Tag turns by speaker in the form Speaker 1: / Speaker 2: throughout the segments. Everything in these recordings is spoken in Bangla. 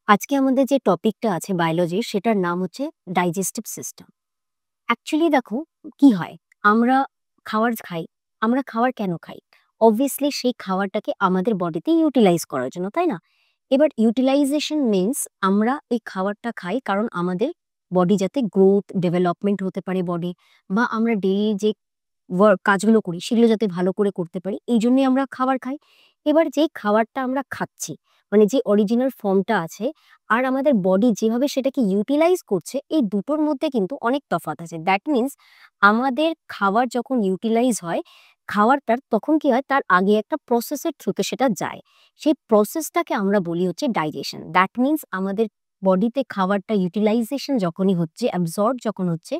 Speaker 1: আজকে আমাদের যে টপিকটা আছে বায়োলজির সেটার নাম হচ্ছে ডাইজেস্টিভ সিস্টেম। অ্যাকচুয়ালি দেখো কি হয়, আমরা খাবার খাই। আমরা খাবার কেন খাই? অবভিয়াসলি সেই খাবারটাকে আমাদের বডিতে ইউটিলাইজ করার জন্য, তাই না? এবার ইউটিলাইজেশন মিনস আমরা এই খাবারটা খাই কারণ আমাদের বডি যাতে গ্রোথ, ডেভেলপমেন্ট হতে পারে বডি, বা আমরা ডেইলি যে কাজগুলো করি সেগুলো যাতে ভালো করে করতে পারি, এই জন্যই আমরা খাবার খাই। এবার যেই খাবারটা আমরা খাচ্ছি, মানে যে অরিজিনাল ফর্মটা আছে, আর আমাদের বডি যেভাবে সেটাকে ইউটিলাইজ করছে, এই দুটোর মধ্যে কিন্তু অনেক তফাৎ আছে। দ্যাট মিনস আমাদের খাবার যখন ইউটিলাইজ হয়, খাবারটার তখন কি হয়, তার আগে একটা প্রসেসের থ্রুতে সেটা যায়। সেই প্রসেসটাকে আমরা বলি হচ্ছে ডাইজেশন। দ্যাট মিনস আমাদের বডিতে খাবারটা ইউটিলাইজেশন যখনই হচ্ছে, অ্যাবজর্ব যখন হচ্ছে,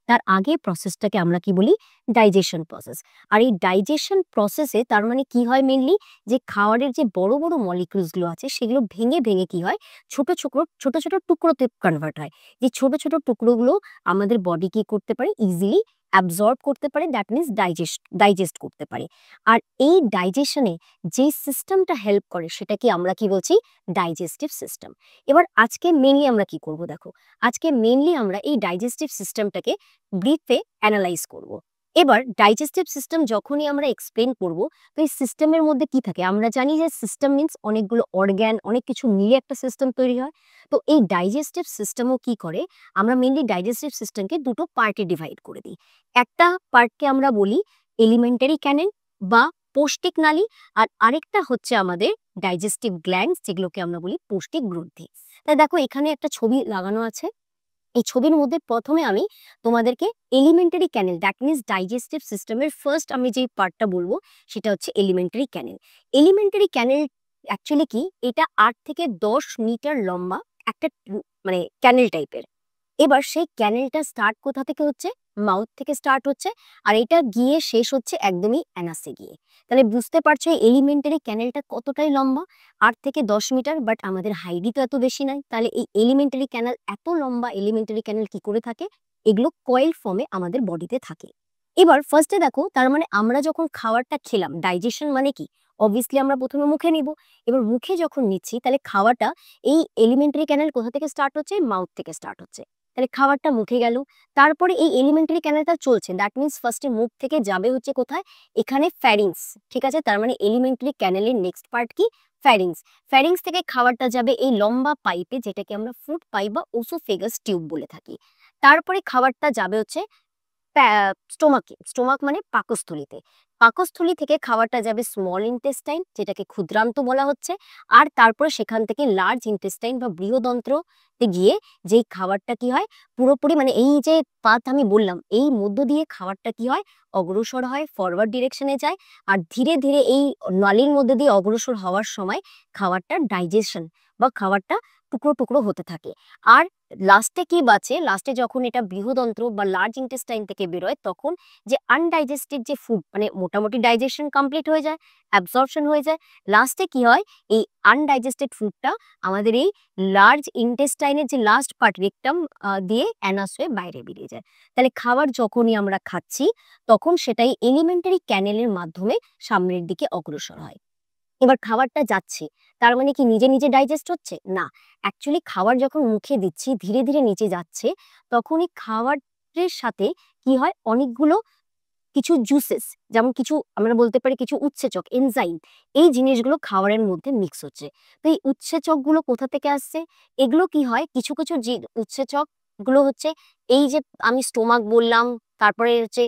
Speaker 1: তার আগে প্রসেসটাকে আমরা কি বলি? Digestion process. আর এই ডাইজেশন প্রসেসে তার মানে কি হয় মেনলি, যে খাবারের যে বড় বড় মলিকিউলস গুলো আছে সেগুলো ভেঙে ভেঙে কি হয়, ছোট ছোট ছোট ছোট টুকরোতে কনভার্ট হয়। যে ছোট ছোট টুকরোগুলো আমাদের বডি কি করতে পারে, ইজিলি অ্যাবজর্ব করতে পারে, দ্যাট মিনস ডাইজেস্ট করতে পারে। আর এই ডাইজেশনে যে সিস্টেমটা হেল্প করে সেটাকে আমরা কি বলছি? Digestive system. এবার আজকে মেনলি আমরা কি করব দেখো, আজকে মেনলি আমরা এই ডাইজেস্টিভ সিস্টেমটাকে ব্রিফে অ্যানালাইজ করব। এবার ডাইজেস্টিভ সিস্টেম যখনই আমরা এক্সপ্লেন করব, তো এই সিস্টেমের মধ্যে কি থাকে? আমরা জানি যে সিস্টেম মিনস অনেকগুলো অর্গ্যান, অনেক কিছু মিলে একটা সিস্টেম তৈরি হয়। তো এই ডাইজেস্টিভ সিস্টেমও কি করে, আমরা মেনলি ডাইজেস্টিভ সিস্টেমকে দুটো পার্টে ডিভাইড করে দিই। একটা পার্টকে আমরা বলি এলিমেন্টারি ক্যানেল বা পৌষ্টিক নালী, আর আরেকটা হচ্ছে আমাদের ডাইজেস্টিভ গ্ল্যান্ডস, যেগুলোকে আমরা বলি পৌষ্টিক গ্রন্থি। তাই দেখো এখানে একটা ছবি লাগানো আছে। এই ছবির মধ্যে প্রথমে আমি তোমাদেরকে elementary canal, that means digestive সিস্টেমের ফার্স্ট আমি যেই পার্টটা বলবো সেটা হচ্ছে elementary canal. Elementary canal actually কি, এটা 8 থেকে 10 মিটার লম্বা একটা মানে ক্যানেল টাইপের। এবার সেই ক্যানেলটা স্টার্ট কোথা থেকে হচ্ছে? মাউথ থেকে স্টার্ট হচ্ছে, আর এটা গিয়ে শেষ হচ্ছে একদমই অ্যানাসে গিয়ে। তাহলে বুঝতে পারছো এই এলিমেন্টারি ক্যানেলটা কতটাই লম্বা, 8 থেকে 10 মিটার। বাট আমাদের হাইটই তো এত বেশি নাই, তাহলে এই এলিমেন্টারি ক্যানেল, এত লম্বা এলিমেন্টারি ক্যানেল কি করে থাকে? এগুলো কয়েল ফর্মে আমাদের বডিতে থাকে। এবার ফার্স্টে দেখো, তার মানে আমরা যখন খাবারটা খেলাম, ডাইজেশন মানে কি, অবভিয়াসলি আমরা প্রথমে মুখে নিব। এবার মুখে যখন নিচ্ছি, তাহলে খাওয়াটা এই এলিমেন্টারি ক্যানেল কোথা থেকে স্টার্ট হচ্ছে? মাউথ থেকে স্টার্ট হচ্ছে। তাহলে খাবারটা মুখে গেল, তারপরে এই এলিমেন্টারি ক্যানেলটা চলছে, দ্যাট মিনস ফার্স্টে মুখ থেকে যাবে হচ্ছে কোথায়? এখানে ফ্যারিংস। ঠিক আছে, তার মানে এলিমেন্টারি ক্যানেলের নেক্সট পার্ট কি? ফ্যারিংস। ফ্যারিংস থেকে খাবারটা যাবে এই লম্বা পাইপে, যেটাকে আমরা ফুড পাইপ বা ওসোফেগাস টিউব বলে থাকি। তারপরে খাবারটা যাবে হচ্ছে স্টোমাকে। স্টোমাক মানে পাকস্থলীতে। পাকস্থলী থেকে খাবারটা যাবে স্মল ইন্টেস্টাইন, যেটাকে ক্ষুদ্রান্ত বলা হচ্ছে। আর তারপরে সেখান থেকে লার্জ ইন্টেস্টাইন বা বৃহদন্ত্রতে গিয়ে যেই খাবারটা কি হয়, পুরোপুরি মানে এই যে পাথ আমি বললাম, এই মধ্য দিয়ে খাবারটা কি হয়, অগ্রসর হয়, ফরওয়ার্ড ডিরেকশনে যায়। আর ধীরে ধীরে এই নালীর মধ্যে দিয়ে অগ্রসর হওয়ার সময় খাবারটা ডাইজেশন বা খাবারটা টুকরো টুকরো হতে থাকে। আর লাস্টে কি বাঁচে, লাস্টে যখন এটা বৃহদন্ত্র বা লার্জ ইন্টেস্টাইন থেকে বেরোয়, তখন যে আনডাইজেস্টেড যে ফুড, মানে মোটামুটি ডাইজেশন কমপ্লিট হয়ে যায়, অ্যাবজর্পশন হয়ে যায়, লাস্টে কি হয়, এই আনডাইজেস্টেড ফুডটা আমাদের এই লার্জ ইন্টেস্টাইনের যে লাস্ট পার্ট রেকটাম দিয়ে অ্যানাস হয়ে বাইরে বেরিয়ে যায়। তাহলে খাবার যখনই আমরা খাচ্ছি, তখন সেটাই এলিমেন্টারি ক্যানেলের মাধ্যমে সামনের দিকে অগ্রসর হয়। এবার খাবারটা যাচ্ছে, তার মানে কি নিজে নিজে ডাইজেস্ট হচ্ছে না। অ্যাকচুয়ালি খাবার যখন মুখে দিচ্ছি, ধীরে ধীরে নিচে যাচ্ছে, তখন এই খাবারের সাথে কি হয়, অনেকগুলো কিছু জুসেস, যেমন কিছু আমরা বলতে পারি কিছু উৎসেচক, এনজাইম, এই জিনিসগুলো খাবারের মধ্যে মিক্স হচ্ছে। তো এই উৎসেচকগুলো কোথা থেকে আসছে? এগুলো কি হয়, কিছু কিছু যে উৎসেচক গুলো হচ্ছে, এই যে আমি স্টোমাক বললাম, তারপরে হচ্ছে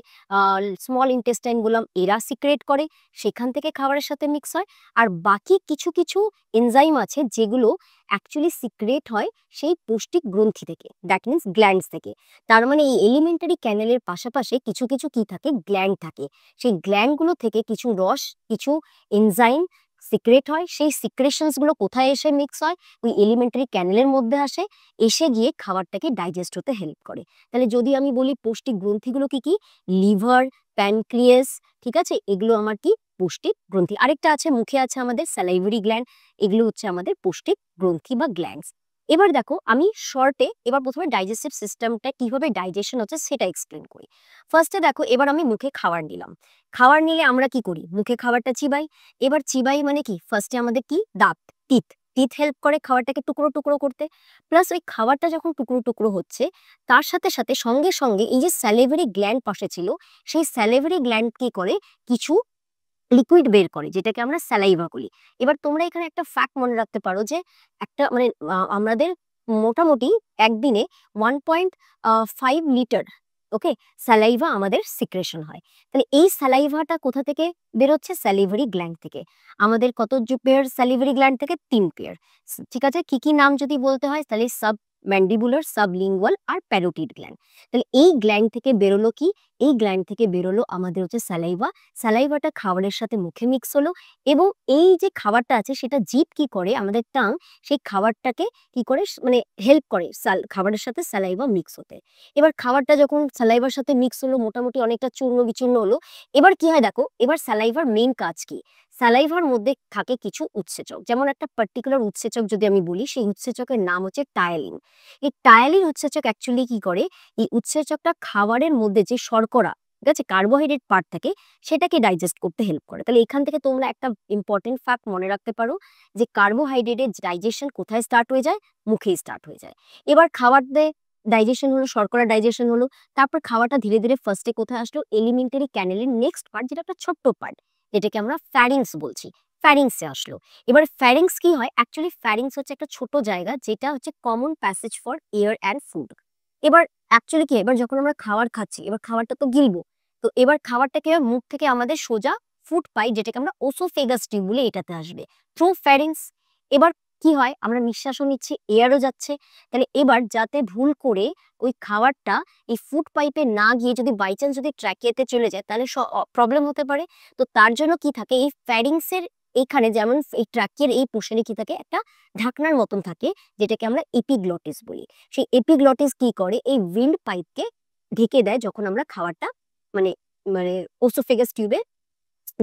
Speaker 1: স্মল ইন্টেস্টাইন বললাম, এরা সিক্রেট করে, সেখান থেকে খাবারের সাথে মিক্স হয়। আর বাকি কিছু কিছু এনজাইম আছে যেগুলো অ্যাকচুয়ালি সিক্রেট হয় সেই পৌষ্টিক গ্রন্থি থেকে, দ্যাট মিনস গ্ল্যান্ডস থেকে। তার মানে এই এলিমেন্টারি ক্যানেলের পাশাপাশি কিছু কিছু কি থাকে, গ্ল্যান্ড থাকে। সেই গ্ল্যান্ডগুলো থেকে কিছু রস, কিছু এনজাইম সিক্রেট হয়। সেই সিক্রেশনস গুলো কোথায় এসে মিক্স হয়? ওই এলিমেন্টারি ক্যানেলের মধ্যে আসে, এসে গিয়ে খাবারটাকে ডাইজেস্ট হতে হেল্প করে। তাহলে যদি আমি বলি পৌষ্টিক গ্রন্থিগুলো কি কি, লিভার, প্যানক্রিয়াস, ঠিক আছে, এগুলো আমার কি পৌষ্টিক গ্রন্থি। আরেকটা আছে মুখে আছে আমাদের স্যালাইভারি গ্ল্যান্ড, এগুলো হচ্ছে আমাদের পৌষ্টিক গ্রন্থি বা গ্ল্যান্ডস। এবার দেখো আমি শর্টে এবার প্রথমে ডাইজেস্টিভ সিস্টেমটা কিভাবে ডাইজেশন হচ্ছে সেটা এক্সপ্লেন করি। ফার্স্টে দেখো, এবার আমি মুখে খাবার নিলাম। খাবার নিলে আমরা কি করি, মুখে খাবারটা চিবাই। এবার চিবাই মানে কি, ফার্স্টে আমাদের কি দাঁত, টিথ, টিথ হেল্প করে খাবারটাকে টুকরো টুকরো করতে। প্লাস ওই খাবারটা যখন টুকরো টুকরো হচ্ছে তার সাথে সাথে সঙ্গে সঙ্গে এই যে স্যালিভারি গ্ল্যান্ড পাশে ছিল, সেই স্যালিভারি গ্ল্যান্ড কি করে, কিছু লিকুইড বের করে যেটাকে আমরা স্যালাইভা বলি। এবার তোমরা এখানে একটা ফ্যাক্ট মনে রাখতে পারো যে একটা মানে আমাদের মোটামুটি একদিনে 1.5 লিটার ওকে স্যালাইভা আমাদের সিক্রেশন হয়। তাহলে এই স্যালাইভাটা কোথা থেকে বেরোচ্ছে? স্যালিভারি গ্ল্যান্ড থেকে। আমাদের কত পেয়ার স্যালিভারি গ্ল্যান্ড থেকে? 3 পেয়ার। ঠিক আছে, কি কি নাম যদি বলতে হয় তাহলে সাব ম্যান্ডিবুলার, সাবলিঙ্গুয়াল আর প্যারোটিড গ্ল্যান্ড। তাহলে এই গ্ল্যান্ড থেকে বেরোলো কি? এই গ্ল্যান্ড থেকে বেরোলো আমাদের হচ্ছে স্যালাইভা। স্যালাইভাটা খাবারের সাথে মুখে মিক্স হলো এবং এই যে খাবারটা আছে সেটা জিভ কি করে, আমাদের টাং সেই খাবারটাকে কি করে মানে হেল্প করে খাবারের সাথে স্যালাইভা মিক্স হতে। এবার খাবারটা যখন স্যালাইভার সাথে মিক্স হলো, মোটামুটি অনেকটা চূর্ণ বিচূর্ণ হলো, এবার কি হয় দেখো, এবার স্যালাইভার মেইন কাজ কি? স্যালাইভার মধ্যে থাকে কিছু উৎসেচক, যেমন একটা পার্টিকুলার উৎসেচক যদি আমি বলি, সেই উৎসেচকের নাম হচ্ছে টায়ালিন। এই টায়ালিন উৎসেচক অ্যাকচুয়ালি কি করে, এই উৎসেচকটা খাবারের মধ্যে যে শর্করা, ঠিক আছে, কার্বোহাইড্রেট পার্ট থাকে সেটাকে ডাইজেস্ট করতে হেল্প করে। তাহলে এখান থেকে তোমরা একটা ইম্পর্টেন্ট ফ্যাক্ট মনে রাখতে পারো যে কার্বোহাইড্রেটের ডাইজেশন কোথায় স্টার্ট হয়ে যায়? মুখেই স্টার্ট হয়ে যায়। এবার খাবার দিয়ে ডাইজেশন হলো, শর্করা ডাইজেশন হলো, তারপর খাওয়াটা ধীরে ধীরে ফার্স্টে কোথায় আসলো? এলিমেন্টারি ক্যানেলের নেক্সট পার্ট, যেটা একটা ছোট্ট পার্ট, যেটাকে আমরা ফ্যারিংস বলছি, ফ্যারিংসে আসলো। এবার ফ্যারিংস কি হয়? অ্যাকচুয়ালি ফ্যারিংস হচ্ছে একটা ছোট জায়গা যেটা হচ্ছে common passage for air and food. এবার অ্যাকচুয়ালি কি, এবার যখন আমরা খাবার খাচ্ছি, এবার খাবারটা তো গিলবো, তো এবার খাবারটা কি হয়, মুখ থেকে আমাদের সোজা ফুড পাই, যেটাকে আমরা ওসোফেগাস টিউব বলে, এটাতে আসবে থ্রু ফ্যারিংস। এবার কি হয়, আমরা নিঃশ্বাসও নিচ্ছি, এয়ারও যাচ্ছে। তাহলে এবার যাতে ভুল করে ওই খাবারটা এই ফুড পাইপে না গিয়ে যদি বাই চান্স যদি ট্র্যাকিয়াতে চলে যায় তাহলে প্রবলেম হতে পারে। তো তার জন্য কি থাকে, এই ফ্যারিংসের এখানে যেমন এই ট্র্যাকের এই পোর্শনে কি থাকে, একটা ঢাকনার মতন থাকে যেটাকে আমরা এপিগ্লটিস বলি। সেই এপিগ্লটিস কি করে, এই উইন্ড পাইপকে ঢেকে দেয় যখন আমরা খাবারটা মানে মানে ওসোফেগাস টিউবের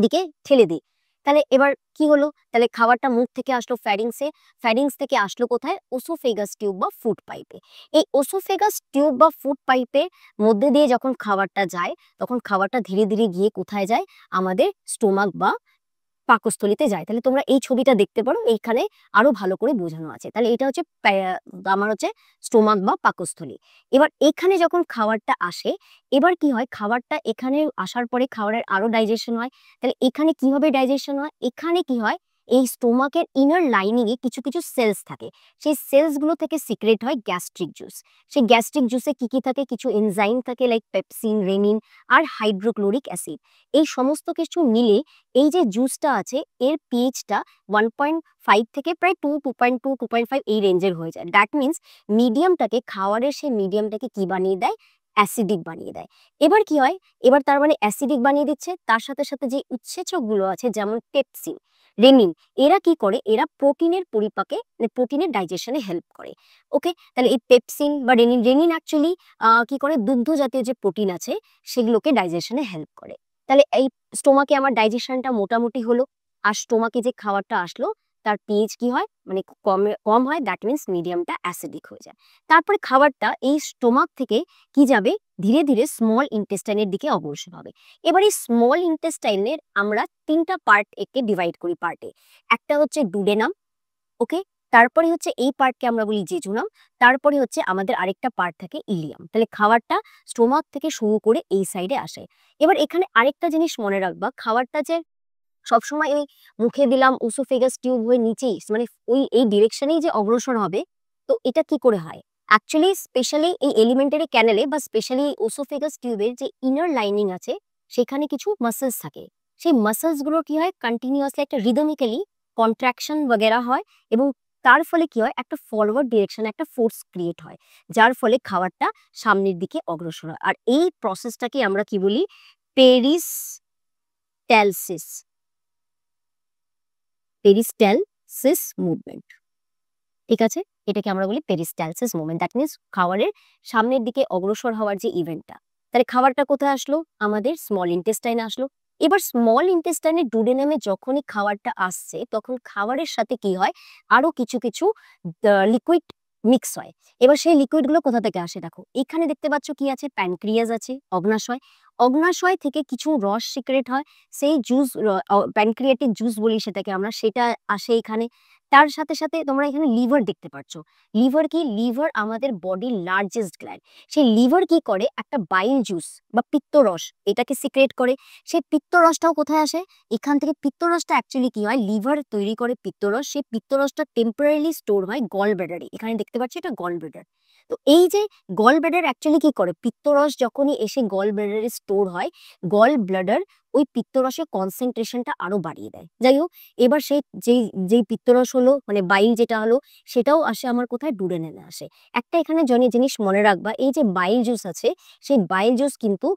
Speaker 1: দিকে ঠেলে দিই। তাহলে এবার কি হলো, তাহলে খাবারটা মুখ থেকে আসলো ফ্যারিংসে, ফ্যারিংস থেকে আসলো কোথায়? ওসোফেগাস টিউব বা ফুড পাইপে। এই ওসোফেগাস টিউব বা ফুড পাইপের মধ্যে দিয়ে যখন খাবারটা যায়, তখন খাবারটা ধীরে ধীরে গিয়ে কোথায় যায়? আমাদের স্টোমাক বা পাকস্থলীতে যায়। তাহলে তোমরা এই ছবিটা দেখতে পারো, এইখানে আরো ভালো করে বোঝানো আছে। তাহলে এটা হচ্ছে আমার হচ্ছে স্টোমাক বা পাকস্থলী। এবার এখানে যখন খাবারটা আসে, এবার কি হয়, খাবারটা এখানে আসার পরে খাবারের আরো ডাইজেশন হয়। তাহলে এখানে কিভাবে ডাইজেশন হয়? এখানে কি হয়, এই স্টোমাকের ইনার লাইনিং এ কিছু কিছু সেলস থাকে, সেই সেলস গুলো থেকে সিক্রেট হয় গ্যাস্ট্রিক জুস। সেই গ্যাস্ট্রিক জুসে কি কি থাকে? কিছু এনজাইম থাকে, লাইক পেপসিন, রেনিন আর হাইড্রোক্লোরিক অ্যাসিড। এই সমস্ত কিছু মিলে এই যে জুসটা আছে এর পিএইচটা 1.5 থেকে প্রায় 2.2 2.5 এই রেঞ্জের হয়ে যায়। দ্যাট মিনস মিডিয়ামটাকে, খাওয়ারের সেই মিডিয়ামটাকে কি বানিয়ে দেয়? অ্যাসিডিক বানিয়ে দেয়। এবার কি হয়, এবার তার মানে অ্যাসিডিক বানিয়ে দিচ্ছে, তার সাথে সাথে যে উৎসেচকগুলো আছে যেমন পেপসিন, রেনিন, এরা কি করে, এরা প্রোটিনের পরিপাকে মানে প্রোটিনের ডাইজেশনে হেল্প করে। ওকে, তাহলে এই পেপসিন বা রেনিন, রেনিন অ্যাকচুয়ালি কি করে, দুগ্ধ জাতীয় যে প্রোটিন আছে সেগুলোকে ডাইজেশনে হেল্প করে। তাহলে এই স্টোমাকে আমার ডাইজেশনটা মোটামুটি হলো, আর স্টোমাকে যে খাবারটা আসলো তার পিএইচ কি হয়, মানে কম হয়, দ্যাট মিনস মিডিয়ামটা অ্যাসিডিক হয়ে যায়। তারপরে খাবারটা এই স্টোমাক থেকে কি যাবে, ধীরে ধীরে স্মল ইন্টেস্টাইনের দিকে অগ্রসর হবে। এবার এই স্মল ইন্টেস্টাইনের আমরা 3টা পার্ট একে ডিভাইড করি পার্টে। একটা হচ্ছে ডুডেনাম, ওকে, তারপরে হচ্ছে এই পার্টকে আমরা বলি জেজুনাম, তারপরে হচ্ছে আমাদের আরেকটা পার্ট থাকে ইলিয়াম। তাহলে খাবারটা স্টোমাক থেকে শুরু করে এই সাইডে আসে। এবার এখানে আরেকটা জিনিস মনে রাখবা, খাবারটা যে সবসময় এই মুখে দিলাম ওসোফেগাস টিউব হয়ে নিচেই মানে ওই এই ডিরেকশনেই যে অগ্রসর হবে, তো এটা কি করে হয়? অ্যাকচুয়ালি স্পেশালি এই এলিমেন্টারি ক্যানেলে বা স্পেশালি ওসোফেগাস টিউবের যে ইনার লাইনিং আছে সেখানে কিছু মাসেলস থাকে। সেই মাসেলস গুলো কি হয়, কন্টিনিউয়াসলি একটা রিদমিক্যালি কন্ট্রাকশন বগেরা হয় এবং তার ফলে কি হয়, একটা ফরওয়ার্ড ডিরেকশনে একটা ফোর্স ক্রিয়েট হয়, যার ফলে খাবারটা সামনের দিকে অগ্রসর হয়। আর এই প্রসেসটাকে আমরা কি বলি? Peristalsis, peristalsis movement. ঠিক আছে, এটাকে আমরা বলি পেরিস্টালসিস মুভমেন্ট। দ্যাট মিনস খাবারের সামনের দিকে অগ্রসর হওয়ার যে ইভেন্টটা। তাহলে খাবারটা কোথায় আসলো? আমাদের স্মল ইন্টেস্টাইনে আসলো। এবার স্মল ইন্টেস্টাইনে ডুওডেনামে যখনই খাবারটা আসছে তখন খাবারের সাথে কি হয়, আরো কিছু কিছু লিকুইড মিক্স হয়। এবার সেই লিকুইডগুলো কোথা থেকে আসে? দেখো এখানে দেখতে পাচ্ছ কি আছে, প্যানক্রিয়াস আছে, অগ্নাশয়। অগ্নাশয় থেকে কিছু রস সিক্রেট হয়, সেই জুস প্যানক্রিয়াটিক জুস বলি সেটাকে আমরা, সেটা আসে এখানে। তার সাথে সাথে তোমরা এখানে লিভার দেখতে পাচ্ছ। লিভার কি? লিভার আমাদের বডির লার্জেস্ট গ্ল্যান্ড। সেই লিভার কি করে? একটা বাইল জুস বা পিত্তরস এটাকে সিক্রেট করে। সেই পিত্তরসটাও কোথায় আসে? এখান থেকে। পিত্তরসটা অ্যাকচুয়ালি কি হয়? লিভার তৈরি করে পিত্তরস, সেই পিত্তরসটা টেম্পোরারিলি স্টোর হয় গল ব্লাডারে। এখানে দেখতে পাচ্ছি এটা গল ব্লাডার। তো এই যে গল ব্লাডার অ্যাকচুয়ালি কি করে? পিত্তরস যখনই এসে গল ব্লাডারে স্টোর হয়, গল ব্লাডার ওই পিত্তরসের কনসেন্ট্রেশনটা আরো বাড়িয়ে দেয়। যাই হোক, এবার সেই যেই পিত্তরস হলো মানে বাইল যেটা হলো, সেটাও আসে আমার কোথায়? ডুডেনেমে আসে। একটা এখানে জিনিস মনে রাখবা, এই যে বাইল জুস আছে, সেই বাইল জুস কিন্তু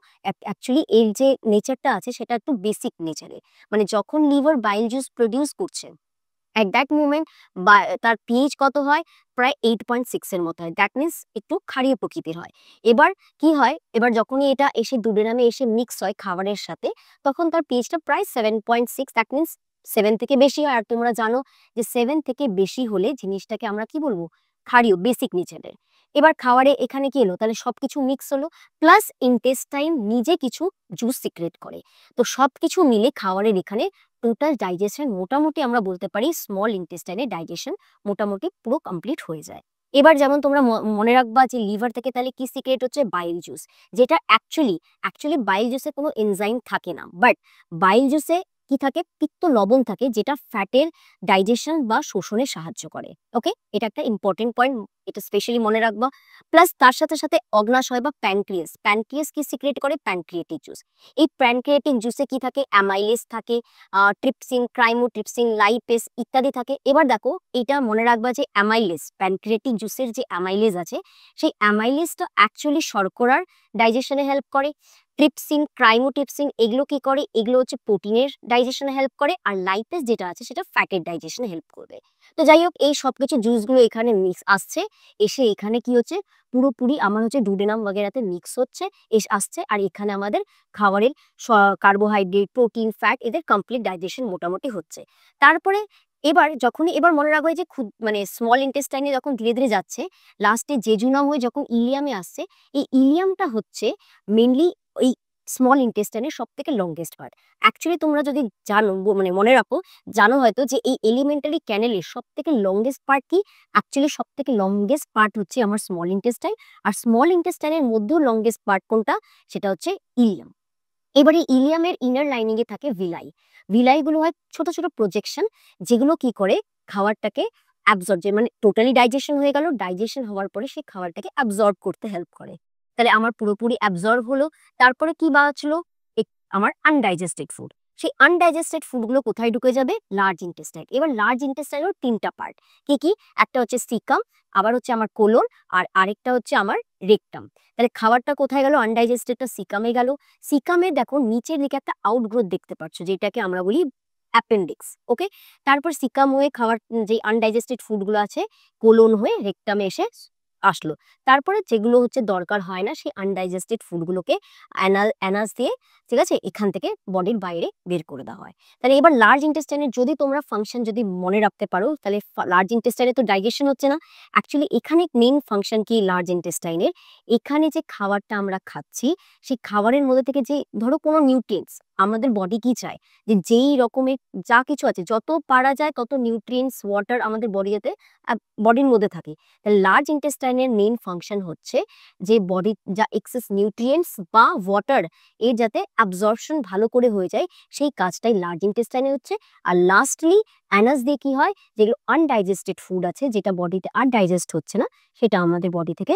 Speaker 1: অ্যাকচুয়ালি এর যে নেচারটা আছে সেটা একটু বেসিক নেচারের। মানে যখন লিভার বাইল জুস প্রডিউস করছে, এট দ্যাট মোমেন্ট বা তার পিএইচ কত হয়? প্রায় 8.6 এর মতো হয়। দ্যাট মিনস একটু ক্ষারীয় প্রকৃতির হয়। এবার কি হয়? এবার যখনই এটা এসে ডুওডেনামে এসে মিক্স হয় খাবারের সাথে, তখন তার পিএইচটা প্রায় 7.6। দ্যাট মিনস 7 থেকে বেশি হয়। আর তোমরা জানো যে 7 থেকে বেশি হলে জিনিসটাকে আমরা কি বলবো? ক্ষারীয়, বেসিক নেচারের। এবার খাবারে এখানে কি এলো? তাহলে সবকিছু মিক্স হলো, প্লাস ইন্টেস্টাইন নিজে কিছু জুস সিক্রেট করে। তো সবকিছু মিলে খাবারের এখানে টোটাল ডাইজেশন মোটামুটি আমরা বলতে পারি স্মল ইন্টেস্টাইনে ডাইজেশন মোটামুটি পুরো কমপ্লিট হয়ে যায়। এবার যেমন তোমরা মনে রাখবা যে লিভার থেকে তাহলে কি সিক্রেট হচ্ছে? Bile juice. যেটা অ্যাকচুয়ালি বাইল জুসে কোনো এনজাইম থাকে না, বাট বাইল জুসে কি থাকে? পিত্ত লবণ থাকে, যেটা ফ্যাটের ডাইজেশন বা শোষণে সাহায্য করে। ওকে, এটা একটা ইম্পর্টেন্ট পয়েন্ট, এটা স্পেশালি মনে রাখবা। প্লাস তার সাথে সাথে অগ্নাশয় বা প্যানক্রিয়াস, প্যানক্রিয়াস কি সিক্রেট করে? Pancreatic juice. এই প্যানক্রিয়েটিক জুসে কি থাকে? অ্যামাইলেজ থাকে, ট্রিপসিন, ক্রাইমোট্রিপসিন, লাইপেস ইত্যাদি থাকে। এবার দেখো, এটা মনে রাখবা যে অ্যামাইলেজ, প্যানক্রিয়েটিক জুসের যে অ্যামাইলেজ আছে, সেই অ্যামাইলেজটা অ্যাকচুয়ালি শর্করার ডাইজেশনে হেল্প করে। ট্রিপসিন, ক্রাইমোট্রিপসিন এগুলো কি করে? এগুলো হচ্ছে প্রোটিনের ডাইজেশনে হেল্প করে। আর লাইপেস যেটা আছে সেটা ফ্যাটের ডাইজেশনে হেল্প করবে। তো যাই হোক, এই সবকিছু জুসগুলো এখানে মিক্স আসছে, এসে এখানে কি হচ্ছে? পুরোপুরি আমার হচ্ছে ডুডেনাম বগেরাতে মিক্স হচ্ছে, আসছে। আর এখানে আমাদের খাবারের কার্বোহাইড্রেট, প্রোটিন, ফ্যাট এদের কমপ্লিট ডাইজেশন মোটামুটি হচ্ছে। তারপরে এবার মনে রাখবো, এই যে মানে স্মল ইন্টেস্টাইনে যখন ধীরে ধীরে যাচ্ছে, লাস্টে জেজুনাম হয়ে যখন ইলিয়ামে আসছে, এই ইলিয়ামটা হচ্ছে মেনলি ওই স্মল ইন্টেস্টাইনের সব থেকে লংগেস্ট পার্ট। অ্যাকচুয়ালি তোমরা যদি জানো, মানে মনে রাখো, জানো হয়তো যে এই এলিমেন্টারি ক্যানেলের সব থেকে লংগেস্ট পার্ট কি? অ্যাকচুয়ালি সব থেকে লংগেস্ট পার্ট হচ্ছে আমার স্মল ইন্টেস্টাইন। আর স্মল ইন্টেস্টাইনের মধ্যেও লংগেস্ট পার্ট কোনটা? সেটা হচ্ছে ইলিয়াম। এবারে ইলিয়ামের ইনার লাইনিং এ থাকে ভিলাই। ভিলাইগুলো হয় ছোট ছোট প্রজেকশন, যেগুলো কি করে? খাবারটাকে অ্যাবজর্ব, মানে টোটালি ডাইজেশন হয়ে গেল, ডাইজেশন হওয়ার পরে সেই খাবারটাকে অ্যাবজর্ব করতে হেল্প করে। তাহলে আমার পুরোপুরি অ্যাবজর্ব হলো। তারপরে কি বাঁচলো? আমার আনডাইজেস্টেড ফুড। সেই আনডাইজেস্টেড ফুডগুলো কোথায় ঢুকে যাবে? Large intestine. এবার লার্জ ইন্টেস্টাইনের 3টা পার্ট। কি কি? একটা হচ্ছে সিকাম, আবার হচ্ছে আমার কোলন, আর আরেকটা হচ্ছে আমার রেকটাম। তাহলে খাবারটা কোথায় গেল? আনডাইজেস্টেডটা সিকামে গেল। সিকামে দেখো নিচের দিকে একটা আউটগ্রোথ দেখতে পাচ্ছ, যেটাকে আমরা বলি অ্যাপেন্ডিক্স। ওকে, তারপর সিকাম হয়ে খাবার যে আনডাইজেস্টেড ফুডগুলো আছে, কোলন হয়ে রেকটামে এসে আসলো। তারপরে যেগুলো হচ্ছে দরকার হয় না, সেই আনডাইজেস্টেড ফুডগুলোকে অ্যানাস দিয়ে, ঠিক আছে, এখান থেকে বডির বাইরে বের করে দেওয়া হয়। তাহলে এবার লার্জ ইন্টেস্টাইনের যদি তোমরা ফাংশন যদি মনে রাখতে পারো, তাহলে লার্জ ইন্টেস্টাইনে তো ডাইজেশন হচ্ছে না। অ্যাকচুয়ালি এখানে মেইন ফাংশন কি লার্জ ইন্টেস্টাইনের? এখানে যে খাবারটা আমরা খাচ্ছি, সেই খাবারের মধ্যে থেকে যে ধরো কোনো নিউট্রিয়েন্টস, আমাদের বডি কি চায়? যে যেই রকমের যা কিছু আছে, যত পারা যায় তত নিউট্রিয়েন্টস, ওয়াটার আমাদের বডির মধ্যে থাকে। লার্জ ইন্টেস্টাইনের মেইন ফাংশন হচ্ছে যে বডি যা এক্সেস নিউট্রিয়েন্টস বা ওয়াটার এর যাতে অ্যাবজর্পশন ভালো করে হয়ে যায়, সেই কাজটাই লার্জ ইন্টেস্টাইনে হচ্ছে। আর লাস্টলি অ্যানাস দিয়ে কি হয়? যেগুলো আনডাইজেস্টেড ফুড আছে, যেটা বডিতে আর ডাইজেস্ট হচ্ছে না, সেটা আমাদের বডি থেকে